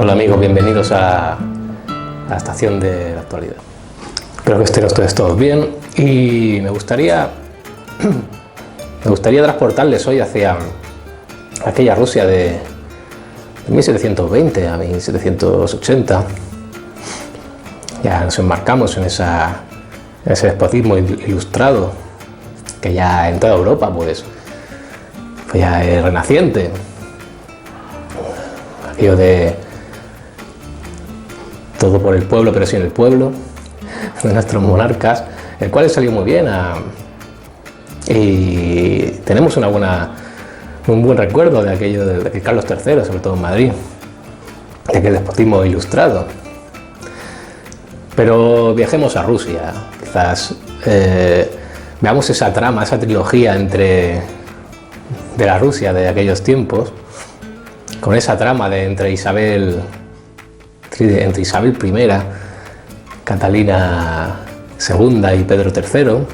Hola amigos, bienvenidos a la estación de la actualidad. Espero que estén ustedes todos bien y me gustaría transportarles hoy hacia aquella Rusia de 1720 a 1780. Ya nos enmarcamos en ese despotismo ilustrado que ya en toda Europa pues ya es renaciente. Aquello de todo por el pueblo pero sin el pueblo, de nuestros monarcas, el cual salió muy bien y tenemos un buen recuerdo de aquello de Carlos III, sobre todo en Madrid, de aquel despotismo ilustrado. Pero viajemos a Rusia, quizás veamos esa trama, esa trilogía de la Rusia de aquellos tiempos, con esa trama entre Isabel I, Catalina II y Pedro III.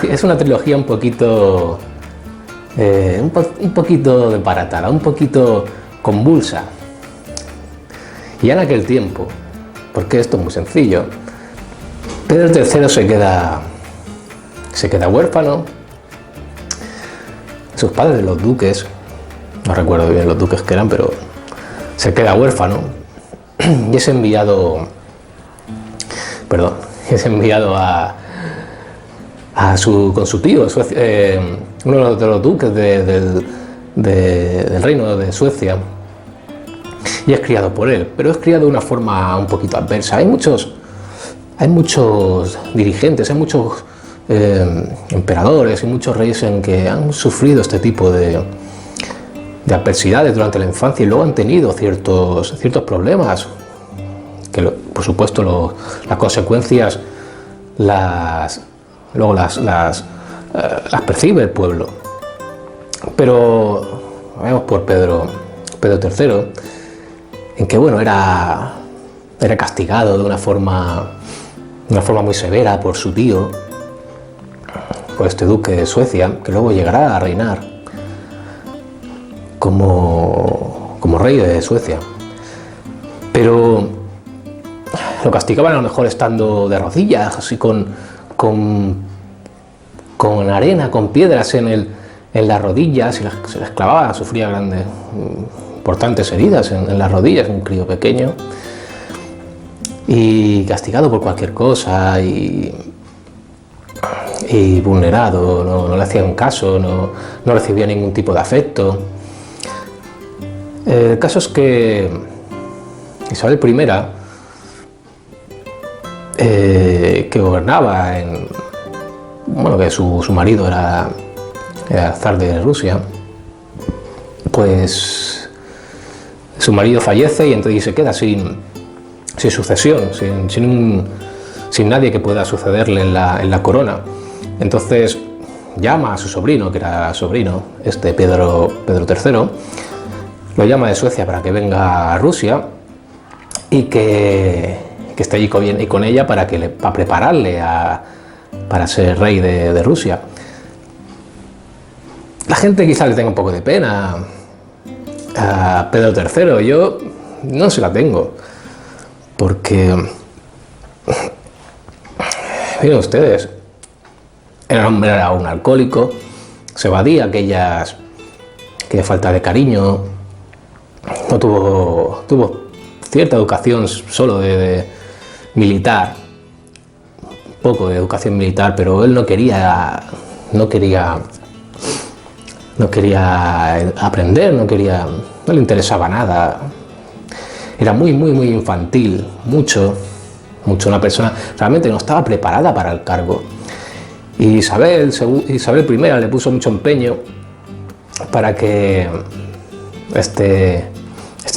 Es una trilogía un poquito disparatada, un poquito convulsa. Y en aquel tiempo, porque esto es muy sencillo, Pedro III se queda huérfano. Sus padres, los duques, no recuerdo bien los duques que eran, pero se queda huérfano y es enviado con su tío, uno de los duques del reino de Suecia, y es criado por él, pero es criado de una forma un poquito adversa. Hay muchos dirigentes, hay muchos emperadores y muchos reyes en que han sufrido este tipo de adversidades durante la infancia y luego han tenido ciertos problemas que por supuesto las consecuencias las percibe el pueblo. Pero vemos por Pedro III en que era castigado de una forma muy severa por su tío, por este duque de Suecia, que luego llegará a reinar como rey de Suecia. Pero lo castigaban a lo mejor estando de rodillas, así con arena, con piedras en las rodillas, se les clavaba, sufría importantes heridas en las rodillas, un crío pequeño, y castigado por cualquier cosa y vulnerado, no le hacían caso, no recibía ningún tipo de afecto. El caso es que Isabel I, que gobernaba que su marido era zar de Rusia, pues su marido fallece y entonces se queda sin sucesión, sin nadie que pueda sucederle en la corona. Entonces llama a su sobrino, que era sobrino, Pedro III, lo llama de Suecia para que venga a Rusia y que esté allí con ella para prepararle para ser rey de Rusia. La gente quizá le tenga un poco de pena a Pedro III, yo no se la tengo, porque miren ustedes, era un alcohólico, se evadía aquella falta de cariño, no tuvo cierta educación solo de militar, poco de educación militar, pero él no quería aprender, no le interesaba nada, era muy infantil, mucho, una persona realmente no estaba preparada para el cargo. Y Isabel I le puso mucho empeño para que este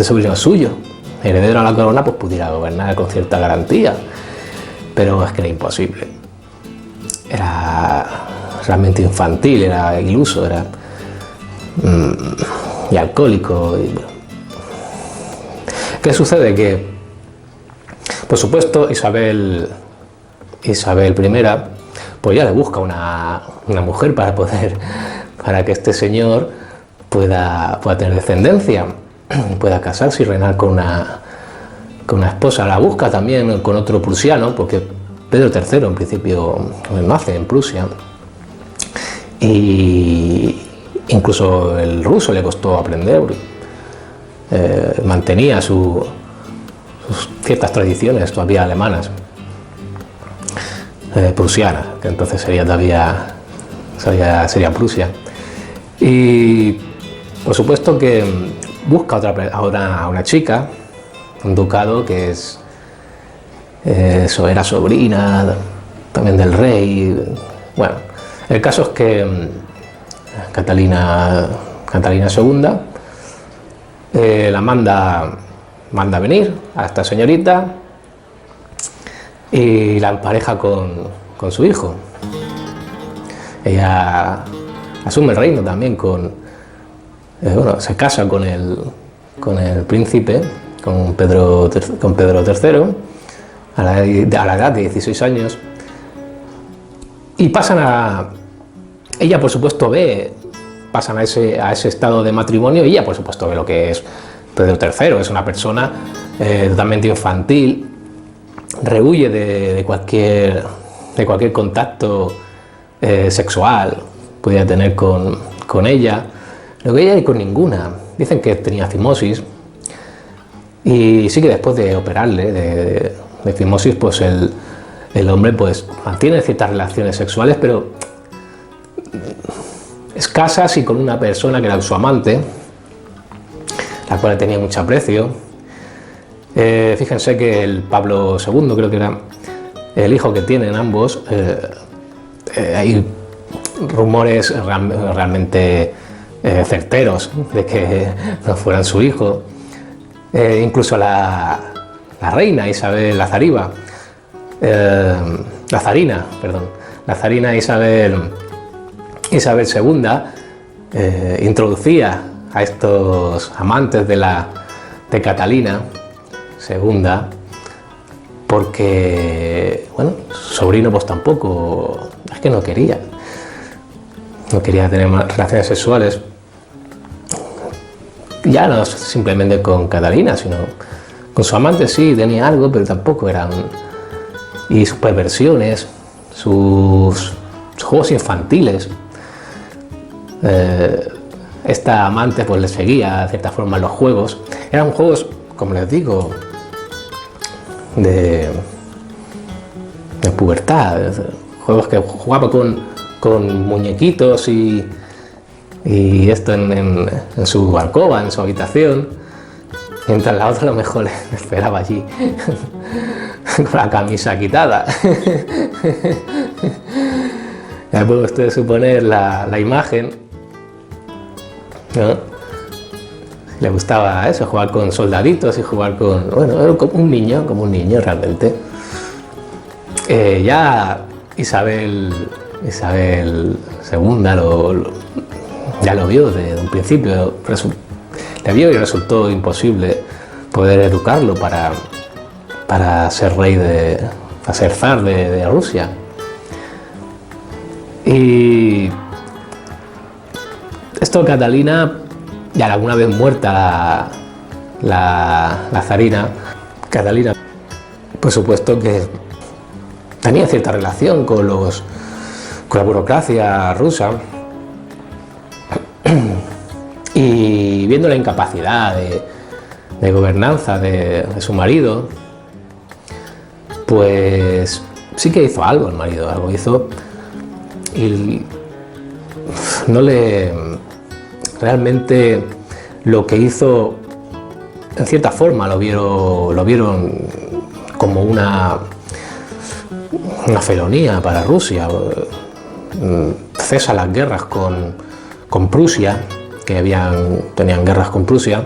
sobrino suyo, heredero a la corona, pues pudiera gobernar con cierta garantía, pero es que era imposible. Era realmente infantil, era iluso, y alcohólico. ¿Qué sucede? Que, por supuesto, Isabel I pues ya le busca una mujer para que este señor pueda tener descendencia. pueda casarse y reinar con una esposa. La busca también con otro prusiano, porque Pedro III en principio nace en Prusia, y incluso el ruso le costó aprender, mantenía sus ciertas tradiciones todavía alemanas, prusianas, que entonces sería Prusia. Y por supuesto que busca a una chica, un ducado que era sobrina también del rey. Bueno, el caso es que Catalina II la manda a venir a esta señorita y la empareja con su hijo. Ella asume el reino también se casa con el príncipe, con Pedro III, a la edad de 16 años, y ella por supuesto pasan a ese estado de matrimonio, y ella por supuesto ve lo que es Pedro III. Es una persona totalmente infantil, rehuye de cualquier contacto sexual pudiera tener con ella, lo que ella y con ninguna. Dicen que tenía fimosis, y sí que después de operarle de fimosis, pues el hombre pues mantiene ciertas relaciones sexuales, pero escasas, y con una persona que era su amante, la cual tenía mucho aprecio. Fíjense que el Pablo II, creo que era el hijo que tienen ambos, hay rumores realmente certeros de que no fueran su hijo. Incluso la reina Isabel la zarina Isabel II introducía a estos amantes de Catalina II, porque, bueno, su sobrino pues tampoco, es que no quería tener más relaciones sexuales, ya no simplemente con Catalina, sino con su amante. Sí, tenía algo, pero tampoco eran. Y sus perversiones, sus juegos infantiles. Esta amante pues le seguía de cierta forma en los juegos. Eran juegos, como les digo, de pubertad, juegos que jugaba con muñequitos y esto en su alcoba, en su habitación, mientras la otra a lo mejor le esperaba allí con la camisa quitada. Ya puede usted suponer la imagen, ¿no? Le gustaba eso, jugar con soldaditos y jugar era como un niño realmente. Ya Isabel II ya lo vio desde un principio, le vio y resultó imposible poder educarlo para ser rey para ser zar de Rusia. Y esto Catalina, ya alguna vez muerta la zarina, Catalina, por supuesto que tenía cierta relación con la burocracia rusa, y viendo la incapacidad de gobernanza de su marido, pues sí que hizo algo el marido, algo hizo, y realmente lo que hizo, en cierta forma lo vieron como una felonía para Rusia. Cesa las guerras con Prusia, que tenían guerras con Prusia.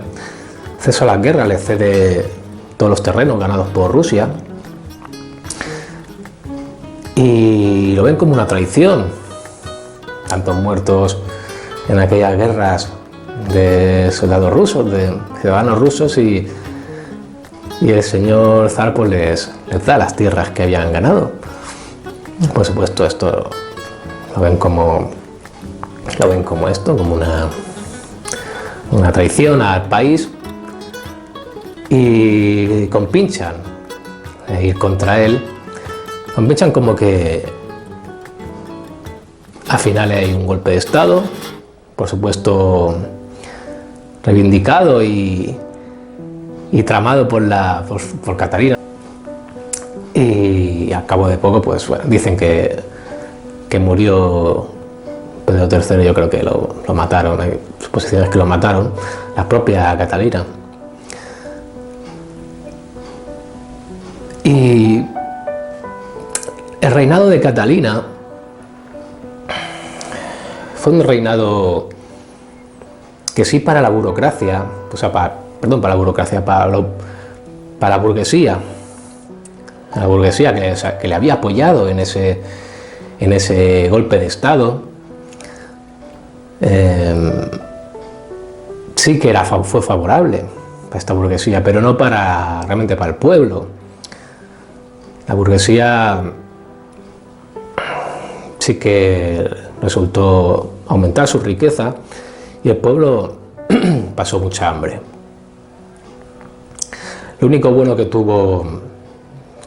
Cesa las guerras, le cede todos los terrenos ganados por Rusia, y lo ven como una traición. Tantos muertos en aquellas guerras de soldados rusos, de ciudadanos rusos, y el señor zar pues les da las tierras que habían ganado. Por supuesto, esto lo ven como una traición al país, y compinchan ir contra él. Compinchan como que al final hay un golpe de estado, por supuesto reivindicado y tramado por Catalina. Y al cabo de poco, pues bueno, dicen que murió Pedro III. Yo creo que lo mataron, hay suposiciones que lo mataron, la propia Catalina. Y el reinado de Catalina fue un reinado que sí para la burocracia, o sea, para la burocracia, para la burguesía, que le había apoyado en ese golpe de estado, sí que fue favorable para esta burguesía, pero no realmente para el pueblo. La burguesía sí que resultó aumentar su riqueza y el pueblo pasó mucha hambre. Lo único bueno que tuvo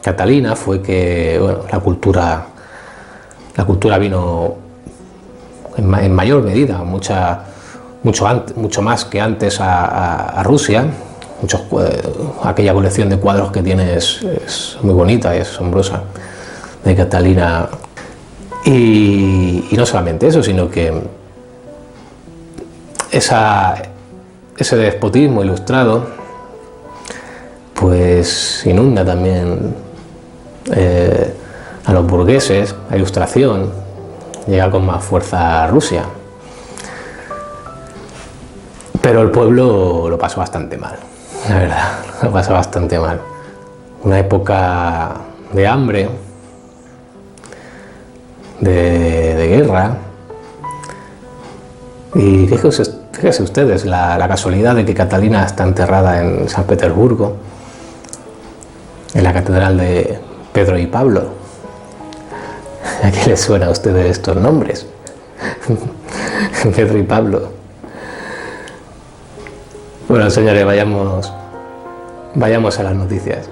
Catalina fue que bueno, la cultura vino en mayor medida, mucho más que antes a Rusia. Aquella colección de cuadros que tiene es muy bonita y es asombrosa, de Catalina. Y no solamente eso, sino que ese despotismo ilustrado pues inunda también a los burgueses. La Ilustración llega con más fuerza a Rusia, pero el pueblo lo pasó bastante mal, la verdad, lo pasó bastante mal. Una época de hambre, de guerra. Y fíjense ustedes la casualidad de que Catalina está enterrada en San Petersburgo, en la catedral de Pedro y Pablo. ¿A qué les suena a ustedes estos nombres? Pedro y Pablo. Bueno, señores, vayamos a las noticias.